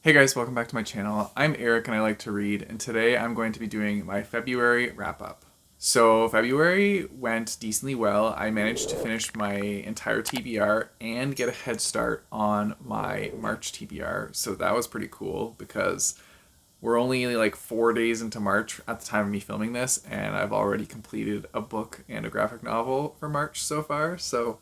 Hey guys, welcome back to my channel. I'm Eric and I like to read, and today I'm going to be doing my February wrap up. So, February went decently well. I managed to finish my entire TBR and get a head start on my March TBR, so that was pretty cool because we're only like 4 days into March at the time of me filming this, and I've already completed a book and a graphic novel for March so far, so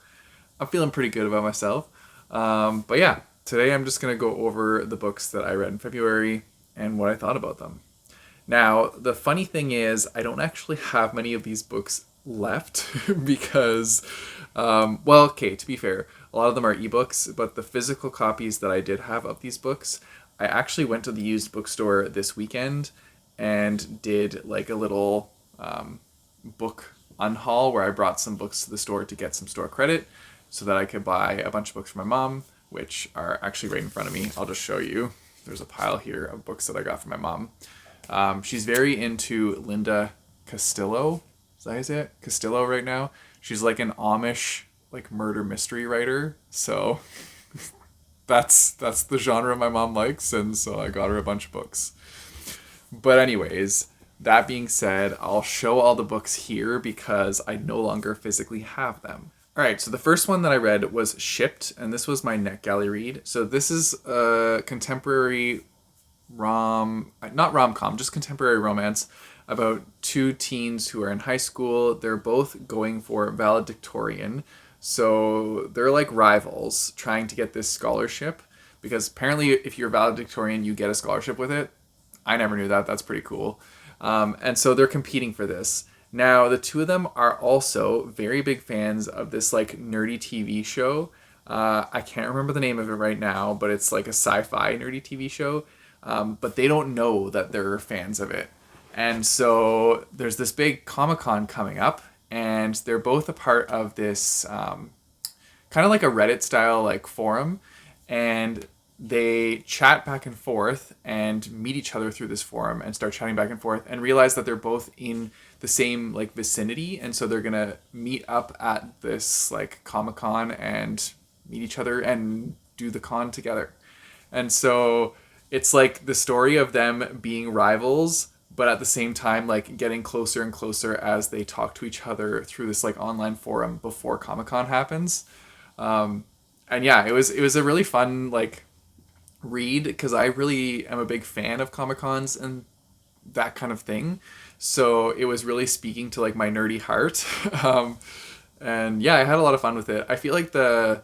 I'm feeling pretty good about myself. But yeah, today I'm just going to go over the books that I read in February and what I thought about them. Now, the funny thing is, I don't actually have many of these books left because, well, okay, to be fair, a lot of them are ebooks, but the physical copies that I did have of these books, I actually went to the used bookstore this weekend and did like a little book unhaul where I brought some books to the store to get some store credit so that I could buy a bunch of books for my mom, which are actually right in front of me. I'll just show you. There's a pile here of books that I got from my mom. She's very into Linda Castillo. Is that how you say it? Castillo right now. She's like an Amish like murder mystery writer. So that's the genre my mom likes, and so I got her a bunch of books. But anyways, that being said, I'll show all the books here because I no longer physically have them. All right, so the first one that I read was Shipped, and this was my NetGalley read. So this is a contemporary not rom-com, just contemporary romance about two teens who are in high school. They're both going for valedictorian. So they're like rivals trying to get this scholarship because apparently if you're valedictorian, you get a scholarship with it. I never knew that. That's pretty cool. And so they're competing for this. Now, the two of them are also very big fans of this like nerdy TV show. I can't remember the name of it right now, but it's like a sci-fi nerdy TV show. But they don't know that they're fans of it. And so there's this big Comic-Con coming up, and they're both a part of this kind of like a Reddit style like forum, and they chat back and forth and meet each other through this forum and start chatting back and forth and realize that they're both in the same like vicinity, and so they're gonna meet up at this like Comic-Con and meet each other and do the con together. And so it's like the story of them being rivals, but at the same time like getting closer and closer as they talk to each other through this like online forum before Comic-Con happens. And yeah, it was a really fun like read because I really am a big fan of Comic Cons and that kind of thing. So it was really speaking to like my nerdy heart. And yeah, I had a lot of fun with it. I feel like the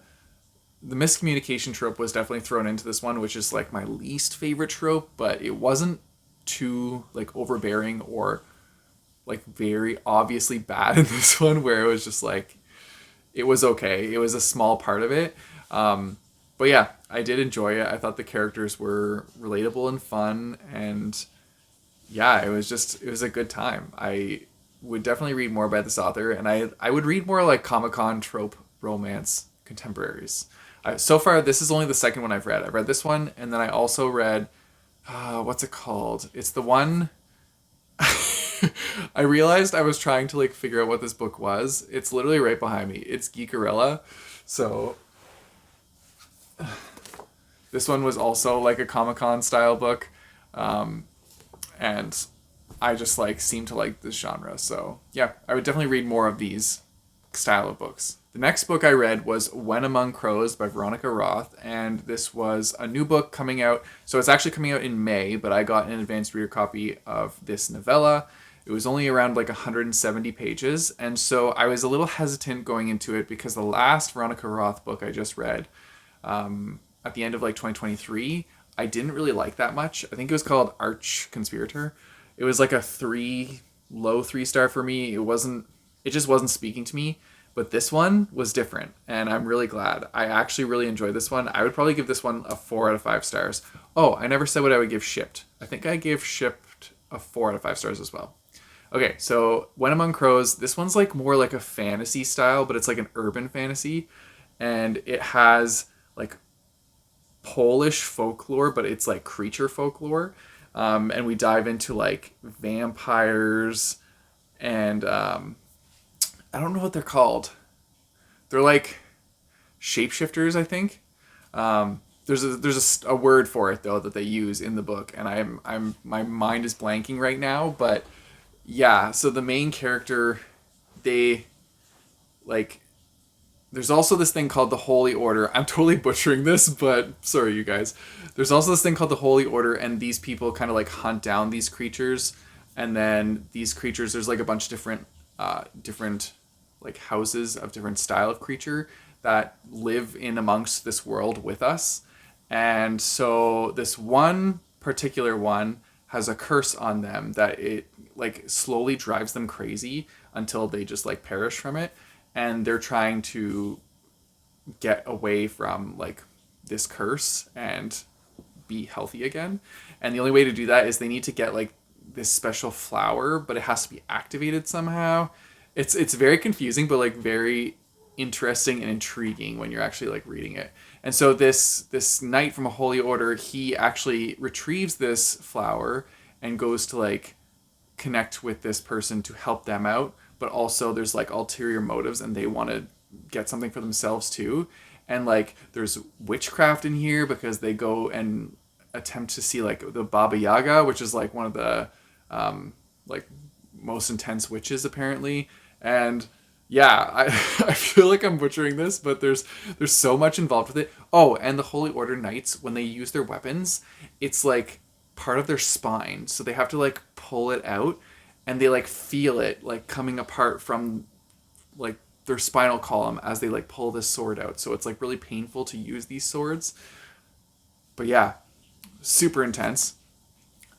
miscommunication trope was definitely thrown into this one, which is like my least favorite trope, but it wasn't too like overbearing or like very obviously bad in this one where it was just like it was okay. It was a small part of it. But yeah, I did enjoy it. I thought the characters were relatable and fun, and yeah, it was a good time. I would definitely read more by this author, and I would read more like Comic Con trope romance contemporaries. So far, this is only the second one I've read. I read this one, and then I also read what's it called? It's the one. I realized I was trying to like figure out what this book was. It's literally right behind me. It's Geekerella. So this one was also like a Comic Con style book, and I just like seem to like this genre. So yeah, I would definitely read more of these style of books. The next book I read was When Among Crows by Veronica Roth, and this was a new book coming out. So it's actually coming out in May, but I got an advanced reader copy of this novella. It was only around like 170 pages, and so I was a little hesitant going into it because the last Veronica Roth book I just read at the end of like 2023, I didn't really like that much. I think it was called Arch Conspirator. It was like a low 3 star for me. It just wasn't speaking to me. But this one was different, and I'm really glad. I actually really enjoyed this one. I would probably give this one a 4 out of 5 stars. Oh, I never said what I would give Shipped. I think I gave Shipped a 4 out of 5 stars as well. Okay, so When Among Crows, this one's like more like a fantasy style, but it's like an urban fantasy, and it has like Polish folklore, but it's like creature folklore. And we dive into like vampires and I don't know what they're called. They're like shapeshifters, I think. There's a word for it though that they use in the book, and I'm my mind is blanking right now. But yeah, so the main character, they like there's also this thing called the Holy Order. I'm totally butchering this, but sorry, you guys. There's also this thing called the Holy Order, and these people kind of like hunt down these creatures, and then these creatures, there's like a bunch of different like houses of different style of creature that live in amongst this world with us, and so this one particular one has a curse on them that it like slowly drives them crazy until they just like perish from it, and they're trying to get away from like this curse and be healthy again. And the only way to do that is they need to get like this special flower, but it has to be activated somehow. It's very confusing, but like very interesting and intriguing when you're actually like reading it. And so this knight from a holy order, he actually retrieves this flower and goes to like connect with this person to help them out, but also there's like ulterior motives and they want to get something for themselves too. And like there's witchcraft in here because they go and attempt to see like the Baba Yaga, which is like one of the like most intense witches apparently. And yeah, I feel like I'm butchering this, but there's so much involved with it. Oh, and the Holy Order knights, when they use their weapons, it's like part of their spine, so they have to like pull it out, and they like feel it like coming apart from like their spinal column as they like pull this sword out. So it's like really painful to use these swords. But yeah, super intense.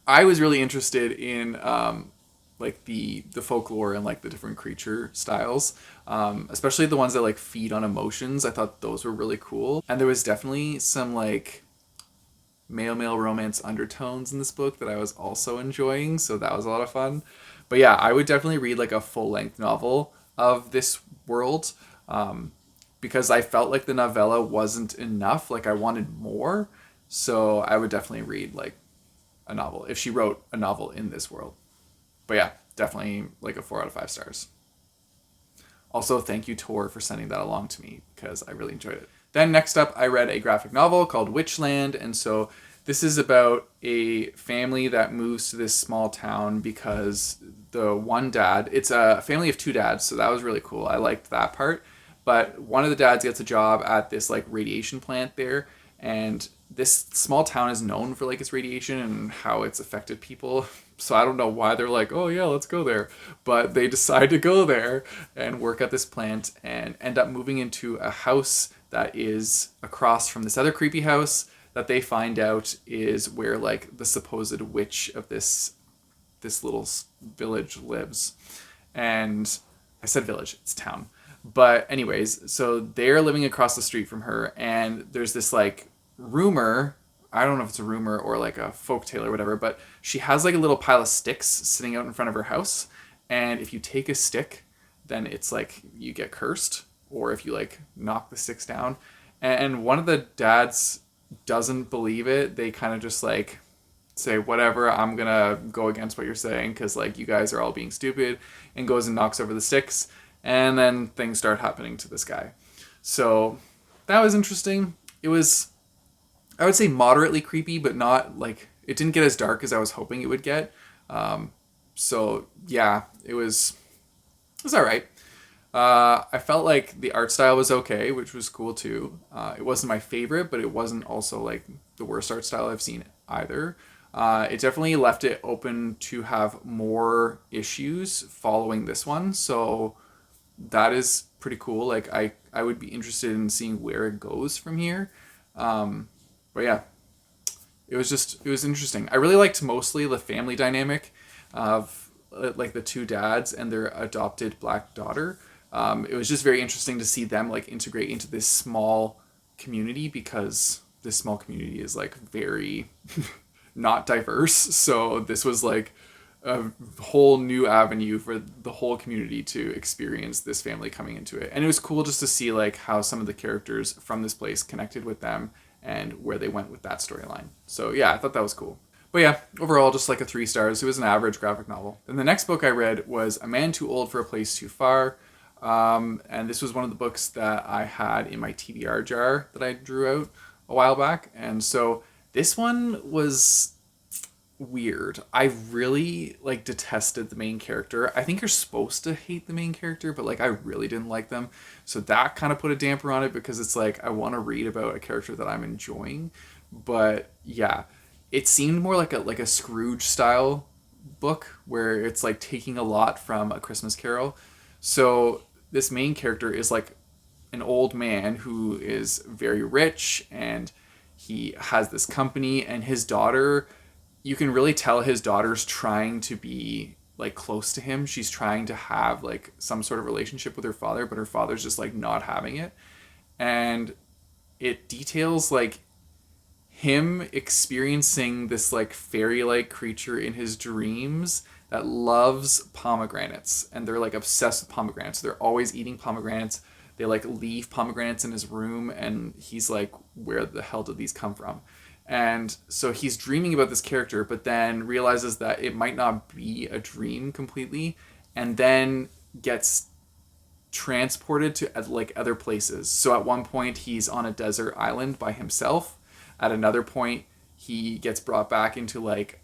I was really interested in like the folklore and like the different creature styles, especially the ones that like feed on emotions. I thought those were really cool, and there was definitely some like male romance undertones in this book that I was also enjoying, so that was a lot of fun. But yeah, I would definitely read like a full-length novel of this world, because I felt like the novella wasn't enough, like I wanted more. So I would definitely read like a novel if she wrote a novel in this world. But yeah, definitely like a 4 out of 5 stars. Also, thank you, Tor, for sending that along to me because I really enjoyed it. Then next up, I read a graphic novel called Witchland, and so this is about a family that moves to this small town because the one dad, it's a family of 2 dads, so that was really cool. I liked that part. But one of the dads gets a job at this like radiation plant there, and this small town is known for like its radiation and how it's affected people. So I don't know why they're like, oh yeah, let's go there. But they decide to go there and work at this plant and end up moving into a house that is across from this other creepy house that they find out is where like the supposed witch of this little village lives. And I said village, it's town. But anyways, so they're living across the street from her, and there's this like rumor, I don't know if it's a rumor or like a folk tale or whatever, but she has like a little pile of sticks sitting out in front of her house, and if you take a stick, then it's like you get cursed, or if you like knock the sticks down. And one of the dads doesn't believe it. They kind of just like say, whatever, I'm gonna go against what you're saying because like you guys are all being stupid, and goes and knocks over the sticks, and then things start happening to this guy. So that was interesting. It was, I would say, moderately creepy, but not like, it didn't get as dark as I was hoping it would get. So yeah, it was all right. I felt like the art style was okay, which was cool too. It wasn't my favorite, but it wasn't also like the worst art style I've seen either. It definitely left it open to have more issues following this one, so that is pretty cool. Like I would be interested in seeing where it goes from here. But yeah, it was interesting. I really liked mostly the family dynamic of like the 2 dads and their adopted black daughter. It was just very interesting to see them like integrate into this small community, because this small community is like very not diverse. So this was like a whole new avenue for the whole community to experience this family coming into it. And it was cool just to see like how some of the characters from this place connected with them and where they went with that storyline. So yeah, I thought that was cool. But yeah, overall, just like a 3 stars. It was an average graphic novel. Then the next book I read was A Man Too Old for a Place Too Far. And this was one of the books that I had in my TBR jar that I drew out a while back, and so this one was weird. I really like detested the main character. I think you're supposed to hate the main character, but like I really didn't like them. So that kind of put a damper on it because it's like I want to read about a character that I'm enjoying. But yeah, it seemed more like a Scrooge style book where it's like taking a lot from A Christmas Carol. So this main character is like an old man who is very rich, and he has this company, and his daughter, you can really tell his daughter's trying to be like close to him. She's trying to have like some sort of relationship with her father, but her father's just like not having it. And it details like him experiencing this like fairy-like creature in his dreams that loves pomegranates, and they're like obsessed with pomegranates. They're always eating pomegranates. They like leave pomegranates in his room, and he's like, where the hell did these come from? And so he's dreaming about this character, but then realizes that it might not be a dream completely, and then gets transported to like other places. So at one point he's on a desert island by himself. At another point he gets brought back into like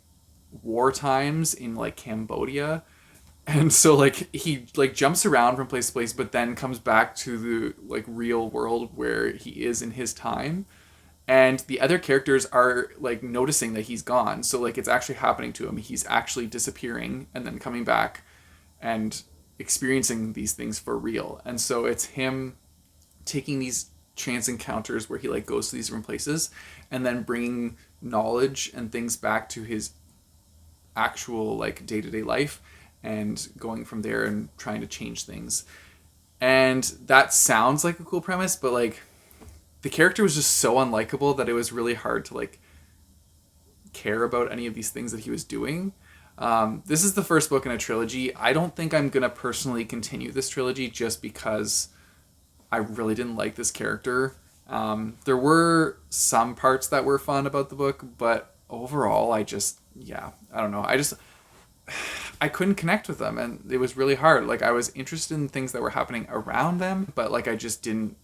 war times in like Cambodia. And so like he like jumps around from place to place, but then comes back to the like real world where he is in his time. And the other characters are like noticing that he's gone. So like it's actually happening to him. He's actually disappearing and then coming back and experiencing these things for real. And so it's him taking these chance encounters where he like goes to these different places and then bringing knowledge and things back to his actual like day-to-day life, and going from there and trying to change things. And that sounds like a cool premise, but like the character was just so unlikable that it was really hard to like care about any of these things that he was doing. This is the first book in a trilogy. I don't think I'm gonna personally continue this trilogy just because I really didn't like this character. There were some parts that were fun about the book, but overall I don't know. I couldn't connect with them, and it was really hard. Like I was interested in things that were happening around them, but like I just didn't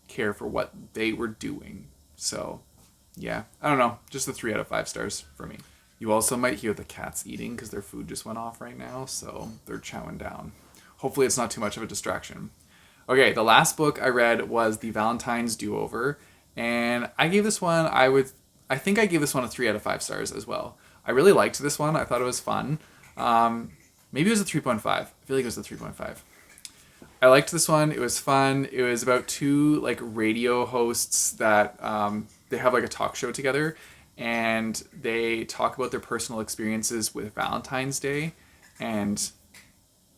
care for what they were doing. So yeah, I don't know, just a 3 out of 5 stars for me. You also might hear the cats eating because their food just went off right now, so they're chowing down. Hopefully it's not too much of a distraction. Okay, the last book I read was The Valentines Doover, and I gave this one, I think I gave this one a 3 out of 5 stars as well. I really liked this one. I thought it was fun. Maybe it was a 3.5. I feel like it was a 3.5. I liked this one. It was fun. It was about two like radio hosts that they have like a talk show together, and they talk about their personal experiences with Valentine's Day and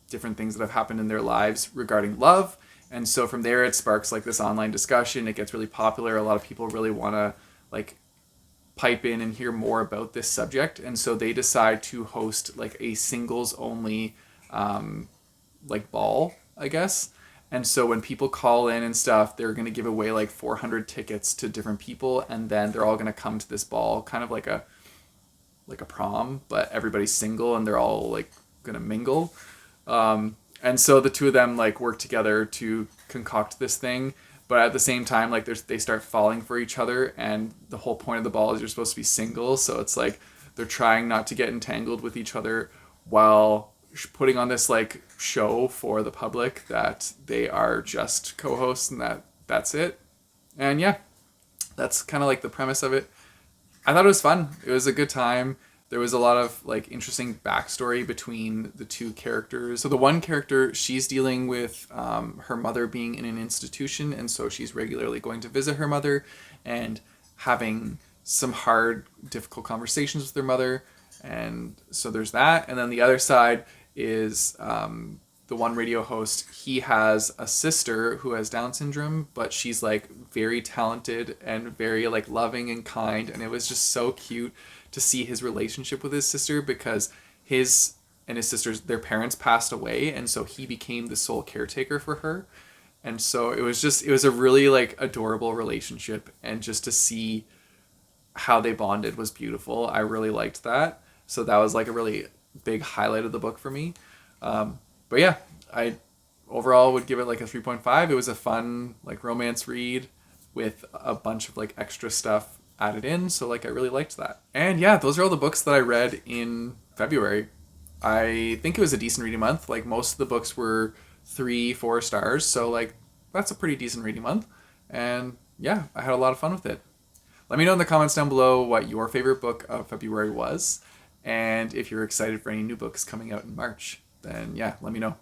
different things that have happened in their lives regarding love. And so from there it sparks like this online discussion. It gets really popular. A lot of people really want to like pipe in and hear more about this subject, and so they decide to host like a singles only like ball, I guess. And so when people call in and stuff, they're going to give away like 400 tickets to different people, and then they're all going to come to this ball, kind of like a prom, but everybody's single and they're all like going to mingle. And so the two of them like work together to concoct this thing, but at the same time like they start falling for each other, and the whole point of the ball is you're supposed to be single, so it's like they're trying not to get entangled with each other while putting on this like show for the public that they are just co-hosts and that's it. And yeah, that's kind of like the premise of it. I thought it was fun. It was a good time. There was a lot of like interesting backstory between the two characters. So the one character, she's dealing with her mother being in an institution, and so she's regularly going to visit her mother and having some hard, difficult conversations with her mother. And so there's that. And then the other side is the one radio host. He has a sister who has Down syndrome, but she's like very talented and very like loving and kind. And it was just so cute to see his relationship with his sister, because his and his sister's, their parents passed away, and so he became the sole caretaker for her. And so it was a really like adorable relationship, and just to see how they bonded was beautiful. I really liked that. So that was like a really big highlight of the book for me. But yeah, I overall would give it like a 3.5. It was a fun like romance read with a bunch of like extra stuff added in. So like I really liked that. And yeah, those are all the books that I read in February. I think it was a decent reading month. Like most of the books were 3-4 stars. So like that's a pretty decent reading month. And yeah, I had a lot of fun with it. Let me know in the comments down below what your favorite book of February was. And if you're excited for any new books coming out in March, then yeah, let me know.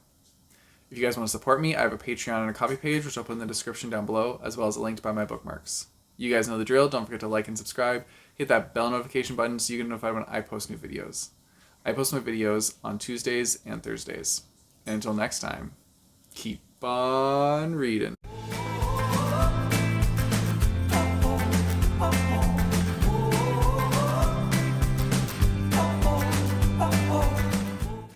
If you guys want to support me, I have a Patreon and a Ko-fi page, which I'll put in the description down below, as well as a link to buy my bookmarks. You guys know the drill. Don't forget to like and subscribe. Hit that bell notification button so you get notified when I post new videos. I post my videos on Tuesdays and Thursdays. And until next time, keep on reading.